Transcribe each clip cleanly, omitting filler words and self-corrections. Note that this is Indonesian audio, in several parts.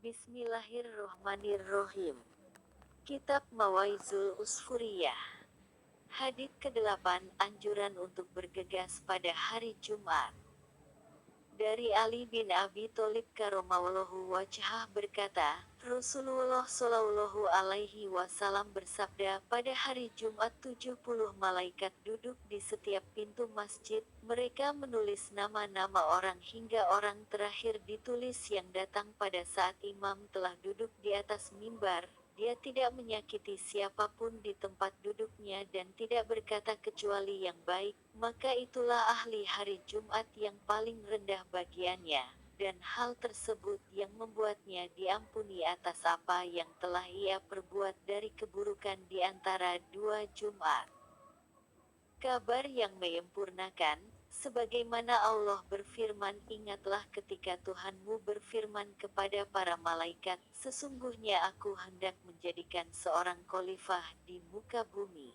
Bismillahirrohmanirrohim. Kitab Mawaizul Usfuriyah. Hadits ke-8, anjuran untuk bergegas pada hari Jumat. Dari Ali bin Abi Tholib karramallahu wajhah berkata, Rasulullah Shallallahu alaihi wasallam bersabda, pada hari Jumat 70 malaikat duduk di setiap pintu masjid, mereka menulis nama-nama orang hingga orang terakhir ditulis yang datang pada saat imam telah duduk di atas mimbar. Dia tidak menyakiti siapapun di tempat duduknya dan tidak berkata kecuali yang baik, maka itulah ahli hari Jumat yang paling rendah bagiannya, dan hal tersebut yang membuatnya diampuni atas apa yang telah ia perbuat dari keburukan di antara dua Jumat. Kabar yang menyempurnakan, sebagaimana Allah berfirman, ingatlah ketika Tuhanmu berfirman kepada para malaikat, sesungguhnya aku hendak menjadikan seorang khalifah di muka bumi.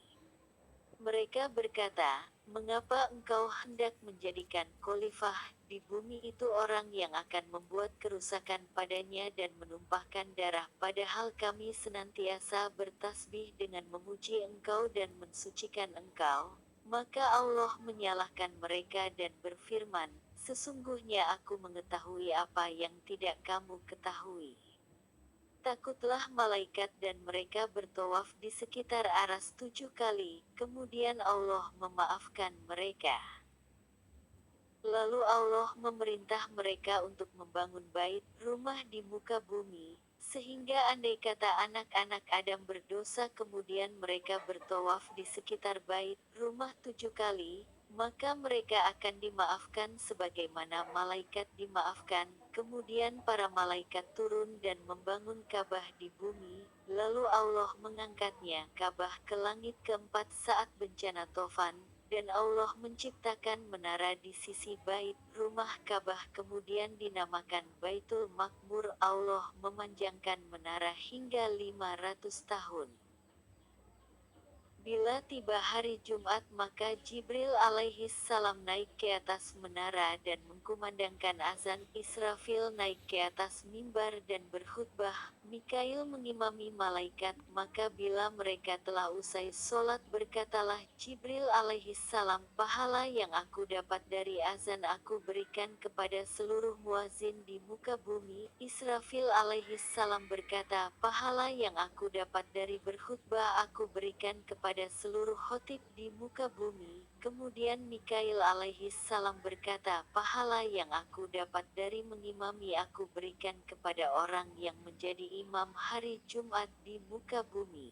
Mereka berkata, mengapa engkau hendak menjadikan khalifah di bumi itu orang yang akan membuat kerusakan padanya dan menumpahkan darah, padahal kami senantiasa bertasbih dengan memuji engkau dan mensucikan engkau. Maka Allah menyalahkan mereka dan berfirman, sesungguhnya aku mengetahui apa yang tidak kamu ketahui. Takutlah malaikat dan mereka bertawaf di sekitar aras 7 kali, kemudian Allah memaafkan mereka. Lalu Allah memerintah mereka untuk membangun bait, rumah di muka bumi, sehingga andai kata anak-anak Adam berdosa kemudian mereka bertawaf di sekitar bait, rumah 7 kali, maka mereka akan dimaafkan sebagaimana malaikat dimaafkan. Kemudian para malaikat turun dan membangun Ka'bah di bumi, lalu Allah mengangkatnya Ka'bah ke langit keempat saat bencana Tofan, dan Allah menciptakan menara di sisi bait, rumah Ka'bah kemudian dinamakan Baitul Makmur. Allah memanjangkan menara hingga 500 tahun. Bila tiba hari Jumat maka Jibril alaihi salam naik ke atas menara dan mengkumandangkan azan, Israfil naik ke atas mimbar dan berkhutbah, Mikail mengimami malaikat, maka bila mereka telah usai sholat berkatalah Jibril alaihi salam, pahala yang aku dapat dari azan aku berikan kepada seluruh muazin di muka bumi. Israfil alaihi salam berkata, pahala yang aku dapat dari berkhutbah aku berikan kepada seluruh khotib di muka bumi. Kemudian Mikail alaihi salam berkata, pahala yang aku dapat dari mengimami aku berikan kepada orang yang menjadi imam hari Jumat di muka bumi.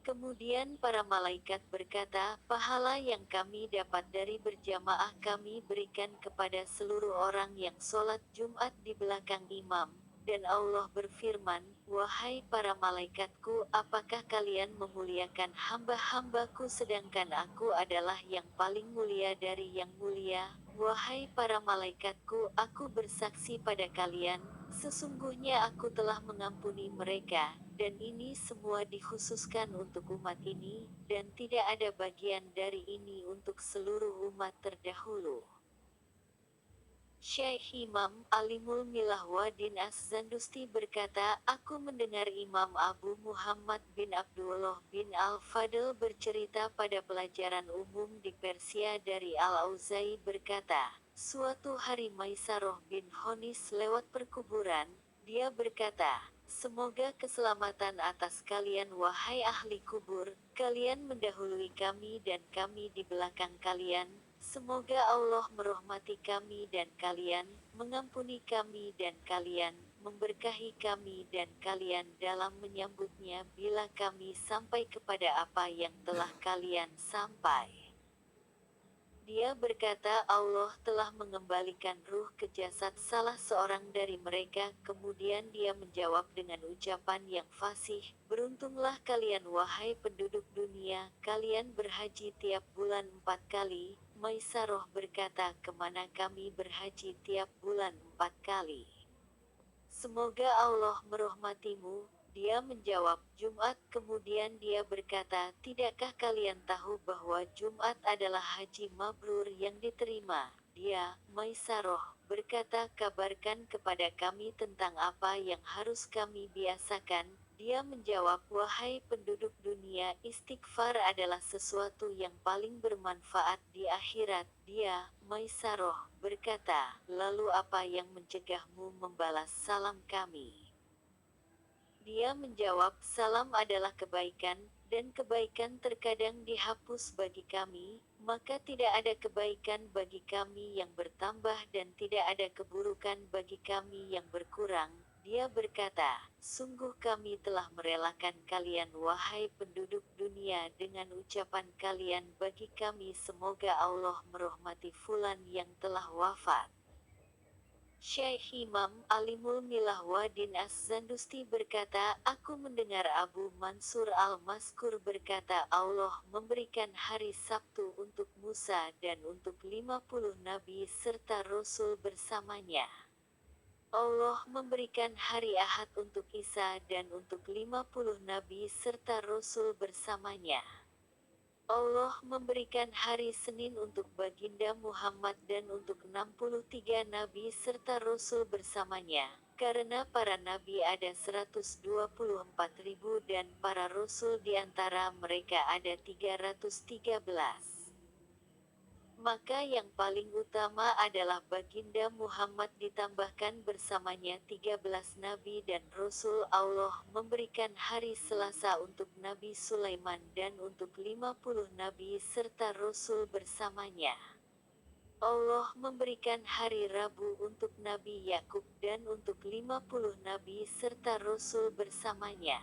Kemudian para malaikat berkata, pahala yang kami dapat dari berjamaah kami berikan kepada seluruh orang yang sholat Jumat di belakang imam. Dan Allah berfirman, wahai para malaikatku, apakah kalian memuliakan hamba-hambaku sedangkan aku adalah yang paling mulia dari yang mulia? Wahai para malaikatku, aku bersaksi pada kalian, sesungguhnya aku telah mengampuni mereka, dan ini semua dikhususkan untuk umat ini, dan tidak ada bagian dari ini untuk seluruh umat terdahulu. Syekh Imam Alimul Milahwadin Az-Zandusti berkata, aku mendengar Imam Abu Muhammad bin Abdullah bin Al-Fadl bercerita pada pelajaran umum di Persia dari Al-Auza'i berkata, suatu hari Maisarah bin Khonis lewat perkuburan, dia berkata, semoga keselamatan atas kalian wahai ahli kubur, kalian mendahului kami dan kami di belakang kalian. Semoga Allah merahmati kami dan kalian, mengampuni kami dan kalian, memberkahi kami dan kalian dalam menyambutnya bila kami sampai kepada apa yang telah kalian sampai. Dia berkata Allah telah mengembalikan ruh ke jasad salah seorang dari mereka, kemudian dia menjawab dengan ucapan yang fasih, beruntunglah kalian wahai penduduk dunia, kalian berhaji tiap bulan 4 kali. Maisarah berkata, kemana kami berhaji tiap bulan 4 kali? Semoga Allah merahmatimu. Dia menjawab, Jumat. Kemudian dia berkata, tidakkah kalian tahu bahwa Jumat adalah haji mabrur yang diterima? Dia, Maisarah, berkata, kabarkan kepada kami tentang apa yang harus kami biasakan. Dia menjawab, wahai penduduk dunia, istighfar adalah sesuatu yang paling bermanfaat di akhirat. Dia, Maisaroh, berkata, lalu apa yang mencegahmu membalas salam kami? Dia menjawab, salam adalah kebaikan, dan kebaikan terkadang dihapus bagi kami, maka tidak ada kebaikan bagi kami yang bertambah dan tidak ada keburukan bagi kami yang berkurang. Dia berkata, sungguh kami telah merelakan kalian wahai penduduk dunia dengan ucapan kalian bagi kami, semoga Allah merahmati fulan yang telah wafat. Syekh Imam Alimul Milahwadin Az-Zandusti berkata, aku mendengar Abu Mansur Al-Maskur berkata, Allah memberikan hari Sabtu untuk Musa dan untuk 50 nabi serta Rasul bersamanya. Allah memberikan hari Ahad untuk Isa dan untuk 50 nabi serta Rasul bersamanya. Allah memberikan hari Senin untuk baginda Muhammad dan untuk 63 nabi serta rasul bersamanya, karena para nabi ada 124.000 dan para rasul di antara mereka ada 313. Maka yang paling utama adalah baginda Muhammad ditambahkan bersamanya 13 nabi dan rasul. Allah memberikan hari Selasa untuk Nabi Sulaiman dan untuk 50 nabi serta rasul bersamanya. Allah memberikan hari Rabu untuk Nabi Yakub dan untuk 50 nabi serta rasul bersamanya.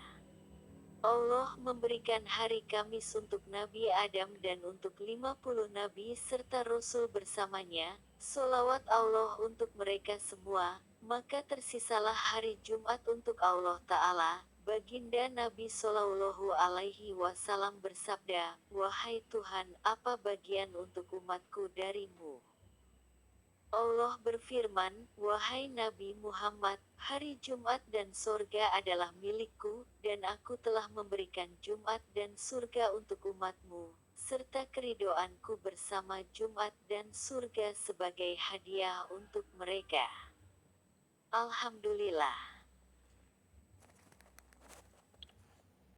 Allah memberikan hari Kamis untuk Nabi Adam dan untuk 50 nabi serta rasul bersamanya, sholawat Allah untuk mereka semua, maka tersisalah hari Jumat untuk Allah Ta'ala. Baginda Nabi Shallallahu Alaihi Wasallam bersabda, wahai Tuhan, apa bagian untuk umatku darimu? Allah berfirman, wahai Nabi Muhammad, hari Jumat dan surga adalah milikku, dan aku telah memberikan Jumat dan surga untuk umatmu, serta keridoanku bersama Jumat dan surga sebagai hadiah untuk mereka. Alhamdulillah.